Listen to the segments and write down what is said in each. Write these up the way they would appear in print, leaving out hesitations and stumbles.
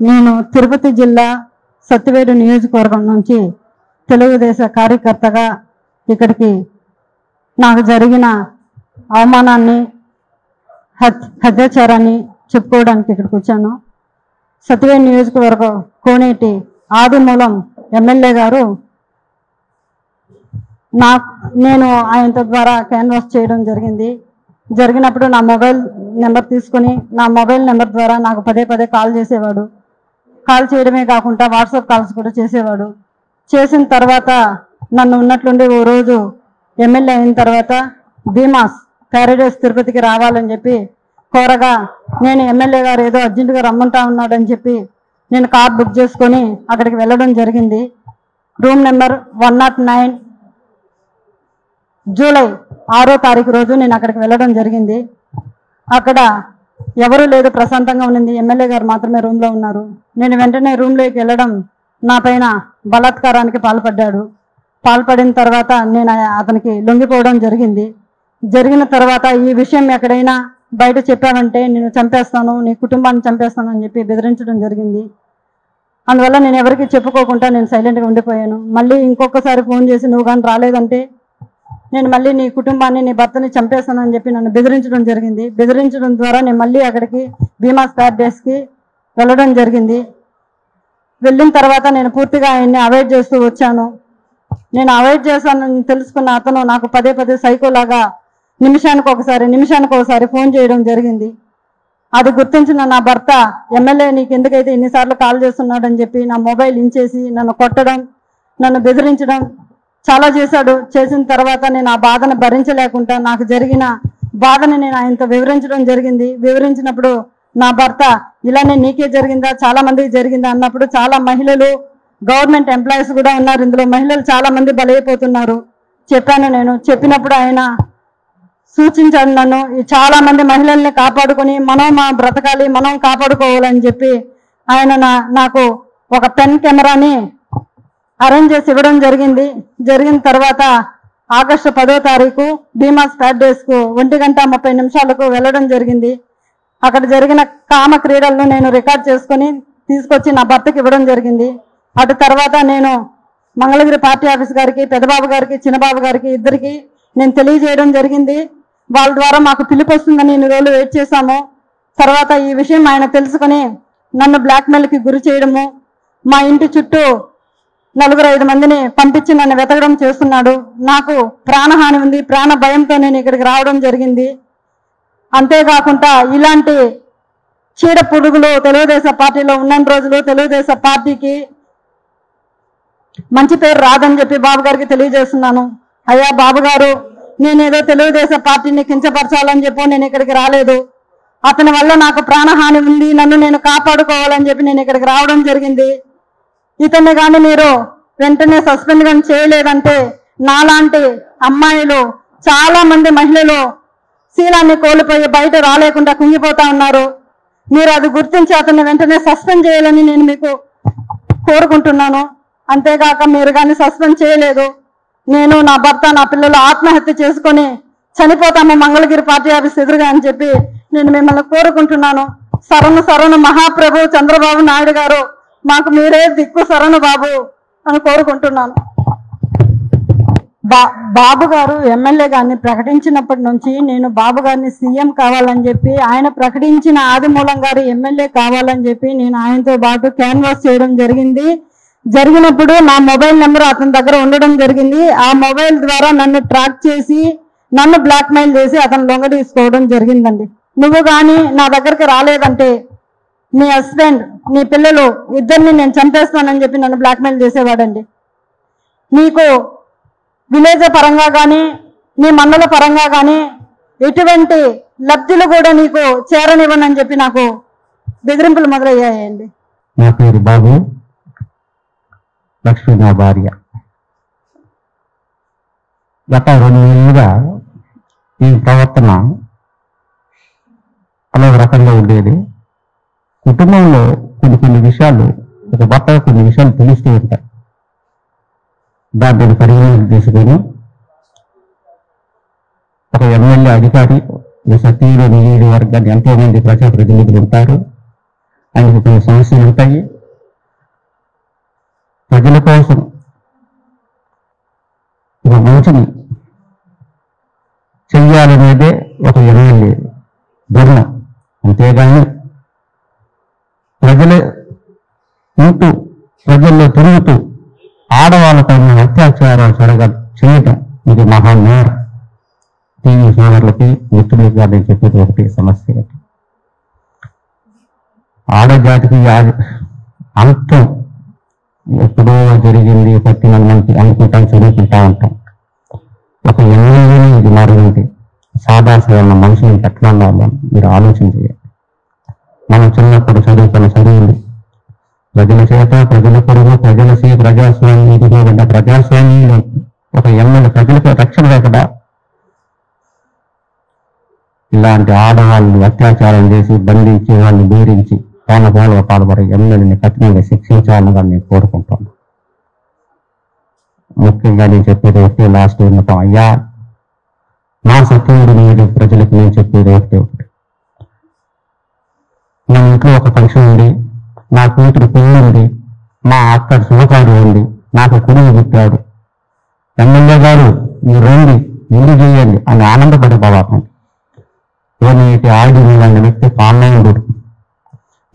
నేను తిరుపతి జిల్లా సత్తివేడు నియోజకవర్గం నుంచి తెలుగుదేశం కార్యకర్తగా ఇక్కడికి నాకు జరిగిన అవమానాన్ని అత్యాచారాన్ని చెప్పుకోవడానికి ఇక్కడికి వచ్చాను. సత్తివేడు నియోజకవర్గం కోనేటి ఆదిమూలం ఎమ్మెల్యే గారు నేను ఆయనతో ద్వారా క్యాన్వాస్ చేయడం జరిగినప్పుడు నా మొబైల్ నెంబర్ తీసుకుని నా మొబైల్ నెంబర్ ద్వారా నాకు పదే పదే కాల్ చేసేవాడు. కాల్ చేయడమే కాకుండా వాట్సాప్ కాల్స్ కూడా చేసేవాడు. చేసిన తర్వాత నన్ను ఉన్నట్లుండి ఓ రోజు ఎమ్మెల్యే అయిన తర్వాత భీమాస్ ప్యారడైస్ తిరుపతికి రావాలని చెప్పి కోరగా నేను ఎమ్మెల్యే గారు ఏదో అర్జెంటుగా రమ్మంటా ఉన్నాడని చెప్పి నేను కార్ బుక్ చేసుకొని అక్కడికి వెళ్ళడం జరిగింది. రూమ్ నెంబర్ 109 జూలై 6వ తారీఖు రోజు నేను అక్కడికి వెళ్ళడం జరిగింది. అక్కడ ఎవరూ లేదు, ప్రశాంతంగా ఉన్నింది. ఎమ్మెల్యే గారు మాత్రమే రూమ్లో ఉన్నారు. నేను వెంటనే రూమ్లోకి వెళ్ళడం నా పైన బలాత్కారానికి పాల్పడిన తర్వాత నేను అతనికి లొంగిపోవడం జరిగిన తర్వాత ఈ విషయం ఎక్కడైనా బయట చెప్పామంటే నేను చంపేస్తాను, నీ కుటుంబాన్ని చంపేస్తాను అని చెప్పి బెదిరించడం జరిగింది. అందువల్ల నేను ఎవరికి చెప్పుకోకుండా నేను సైలెంట్గా ఉండిపోయాను. మళ్ళీ ఇంకొకసారి ఫోన్ చేసి నువ్వు కానీ రాలేదంటే నేను మళ్ళీ నీ కుటుంబాన్ని నీ భర్తని చంపేస్తానని చెప్పి నన్ను బెదిరించడం జరిగింది. బెదిరించడం ద్వారా నేను మళ్ళీ అక్కడికి భీమాస్ ప్యారడైస్కి వెళ్ళడం జరిగింది. వెళ్ళిన తర్వాత నేను పూర్తిగా ఆయన్ని అవాయిడ్ చేస్తూ వచ్చాను. నేను అవాయిడ్ చేశానని తెలుసుకున్న అతను నాకు పదే పదే సైకోలాగా నిమిషానికి ఒకసారి ఫోన్ చేయడం జరిగింది. అది గుర్తించిన నా భర్త ఎమ్మెల్యే నీకు ఎందుకైతే ఇన్నిసార్లు కాల్ చేస్తున్నాడని చెప్పి నా మొబైల్ ఇంచేసి నన్ను కొట్టడం, నన్ను బెదిరించడం చాలా చేశాడు. చేసిన తర్వాత నేను ఆ బాధను భరించలేకుండా నాకు జరిగిన బాధని నేను ఆయనతో వివరించినప్పుడు నా భర్త ఇలానే నీకే జరిగిందా, చాలా మందికి జరిగిందా అన్నప్పుడు చాలా మహిళలు గవర్నమెంట్ ఎంప్లాయీస్ కూడా ఉన్నారు, ఇందులో మహిళలు చాలా మంది బలైపోతున్నారు చెప్పాను. నేను చెప్పినప్పుడు ఆయన సూచించాడు నన్ను చాలా మంది మహిళల్ని కాపాడుకొని మనం బ్రతకాలి, మనం కాపాడుకోవాలని చెప్పి ఆయన నాకు ఒక పెన్ కెమెరాని అరేంజ్ చేసి ఇవ్వడం జరిగిన తర్వాత ఆగస్టు 10వ తారీఖు భీమాస్ ప్యారడైస్కు 1:30 వెళ్ళడం జరిగింది. అక్కడ జరిగిన కామ క్రీడలను నేను రికార్డ్ చేసుకొని తీసుకొచ్చి నా భర్తకి ఇవ్వడం జరిగింది. అటు తర్వాత నేను మంగళగిరి పార్టీ ఆఫీస్ గారికి, పెద్దబాబు గారికి, చిన్నబాబు గారికి ఇద్దరికి నేను తెలియజేయడం జరిగింది. వాళ్ళ ద్వారా మాకు పిలుపు వస్తుందని ఇన్ని రోజులు వెయిట్ చేశాము. తర్వాత ఈ విషయం ఆయన తెలుసుకొని నన్ను బ్లాక్మెయిల్కి గురి చేయడము, మా ఇంటి చుట్టూ 4-5 మందిని పంపించి నన్ను వెతకడం చేస్తున్నాడు. నాకు ప్రాణహాని ఉంది, ప్రాణ భయంతో నేను ఇక్కడికి రావడం జరిగింది. అంతేకాకుండా ఇలాంటి చీడ పురుగులు తెలుగుదేశం పార్టీలో ఉన్న రోజులు తెలుగుదేశం పార్టీకి మంచి పేరు రాదని చెప్పి బాబు గారికి తెలియజేస్తున్నాను. అయ్యా బాబు గారు, నేనేదో తెలుగుదేశం పార్టీని కించపరచాలని చెప్పి నేను ఇక్కడికి రాలేదు. అతని వల్ల నాకు ప్రాణహాని ఉంది, నన్ను నేను కాపాడుకోవాలని చెప్పి నేను ఇక్కడికి రావడం జరిగింది. ఇతన్ని కానీ మీరు వెంటనే సస్పెండ్ కానీ చేయలేదంటే నాలాంటి అమ్మాయిలు చాలా మంది మహిళలు శీలాన్ని కోల్పోయి బయట రాలేకుండా కుంగిపోతా ఉన్నారు. మీరు అది గుర్తించి అతన్ని వెంటనే సస్పెండ్ చేయాలని నేను మీకు కోరుకుంటున్నాను. అంతేగాక మీరు కానీ సస్పెండ్ చేయలేదు, నేను, నా భర్త, నా పిల్లలు ఆత్మహత్య చేసుకొని చనిపోతాము మంగళగిరి పార్టీ ఆఫీస్ ఎదురుగా అని చెప్పి నేను మిమ్మల్ని కోరుకుంటున్నాను. శరణు మహాప్రభు చంద్రబాబు నాయుడు గారు, మాకు మీరే దిక్కు శరణు బాబు అని కోరుకుంటున్నాను. బాబు గారు ఎమ్మెల్యే గారిని ప్రకటించినప్పటి నుంచి నేను బాబు గారిని సీఎం కావాలని చెప్పి, ఆయన ప్రకటించిన ఆదిమూలం గారు ఎమ్మెల్యే కావాలని చెప్పి నేను ఆయనతో పాటు క్యాన్వాస్ చేయడం జరిగినప్పుడు నా మొబైల్ నెంబర్ అతని దగ్గర ఉండడం జరిగింది. ఆ మొబైల్ ద్వారా నన్ను ట్రాక్ చేసి నన్ను బ్లాక్మెయిల్ చేసి అతను లొంగ తీసుకోవడం జరిగిందండి. నువ్వు కానీ నా దగ్గరికి రాలేదంటే నీ హస్బెండ్, నీ పిల్లలు ఇద్దరిని నేను చంపేస్తానని చెప్పి నన్ను బ్లాక్మెయిల్ చేసేవాడండి. నీకు విలేజ్ పరంగా కానీ నీ మండల పరంగా కానీ ఎటువంటి లబ్ధులు కూడా నీకు చేరనివ్వనని చెప్పి నాకు బెదిరింపులు మొదలయ్యాయండి. నా పేరు బాబు, లక్ష్మి నా భార్య. గత 2 నెలలుగా ఈ ప్రవర్తన అలా రకంగా ఉండేది. కుటుంబంలో కొన్ని విషయాలు, ఒక భర్త కొన్ని విషయాలు తెలుస్తూ ఉంటాయి. దాన్ని పరిగణలోకి తీసుకొని ఒక ఎమ్మెల్యే అధికారి, ఈ సత్యవేడు నియోజకవర్గాన్ని ఎంతో మంది ప్రజాప్రతినిధులు ఉంటారు. ఆయనకు కొన్ని సమస్యలు ఉంటాయి. ప్రజల కోసం ఒక మంచిని చెయ్యాలనేదే ఒక ఎమ్మెల్యే ధర్మం. అంతేగాని ప్రజల ఉంటూ ప్రజల్లో తిరుగుతూ ఆడవాళ్ళపైన అత్యాచారాలు చేయటం ఇది మహానేరం. టీవీ సోదరులకి మిత్రులకి నేను చెప్పేది ఒకటి సమస్య. ఆడజాతికి అంతం ఎప్పుడో జరిగింది, పట్టిన మనకి అనుకుంటాం, చదువుకుంటా ఉంటాం. ఒక ఎమ్మెల్యేని ఇది మారింది. సాదాసాధారణ మనుషులు ఎట్లా ఉండాలని మీరు ఆలోచన చేయాలి. మనం చిన్నప్పుడు చదువుకున్న చదువులు ప్రజల చేత, ప్రజల కొరకు, ప్రజాస్వామ్యం ఇదిగోకుండా ప్రజాస్వామ్యంలో ఒక ఎమ్మెల్యే ప్రజలకు రక్షణ లేకుండా ఇలాంటి ఆడవాళ్ళు అత్యాచారం చేసి బంధించి వాళ్ళని బెదిరించి పాలపాలుగా పాల్పడే ఎమ్మెల్యేని కఠినంగా శిక్షించాలని నేను కోరుకుంటాను. ముఖ్యంగా నేను చెప్పేది ఒకటే, లాస్ట్ విన్నపం. అయ్యా, నా సత్యముడు మీరు ప్రజలకు నేను చెప్పేది ఒకటే. నా ఇంట్లో ఒక ఫంక్షన్ ఉంది, నా కూతురు పెళ్లి ఉంది, మా అక్క శుభకార్యం ఉంది, నాకు కొడుకు పుట్టాడు, ఎమ్మెల్యే గారు మీరు రండి, ఇల్లు చేయండి అని ఆనందపడే భావం. నేటి ఆయుధం లాంటి వ్యక్తి పాలనాయుడు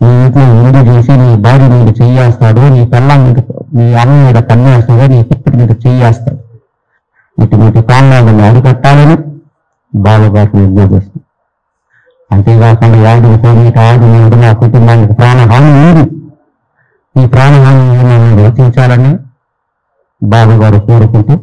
నీ ఇంట్లో ఇల్లు చేసి నీ భార్య మీద చెయ్యేస్తాడు, నీ పిల్లం మీద, నీ అమ్మ మీద కన్నేస్తాడు, నీ పుత్రుడి మీద చెయ్యేస్తాడు. ఇటువంటి పాలనాయుడిని అరికట్టాలని బాలుగారికి నిర్ణయం చేస్తుంది. అంతేకాకుండా యాదులు కోరిట ఆయుధం నా కుటుంబానికి ప్రాణహాని ఉంది, ఈ ప్రాణహాని రచించాలని బాబు గారు కోరుకుంటూ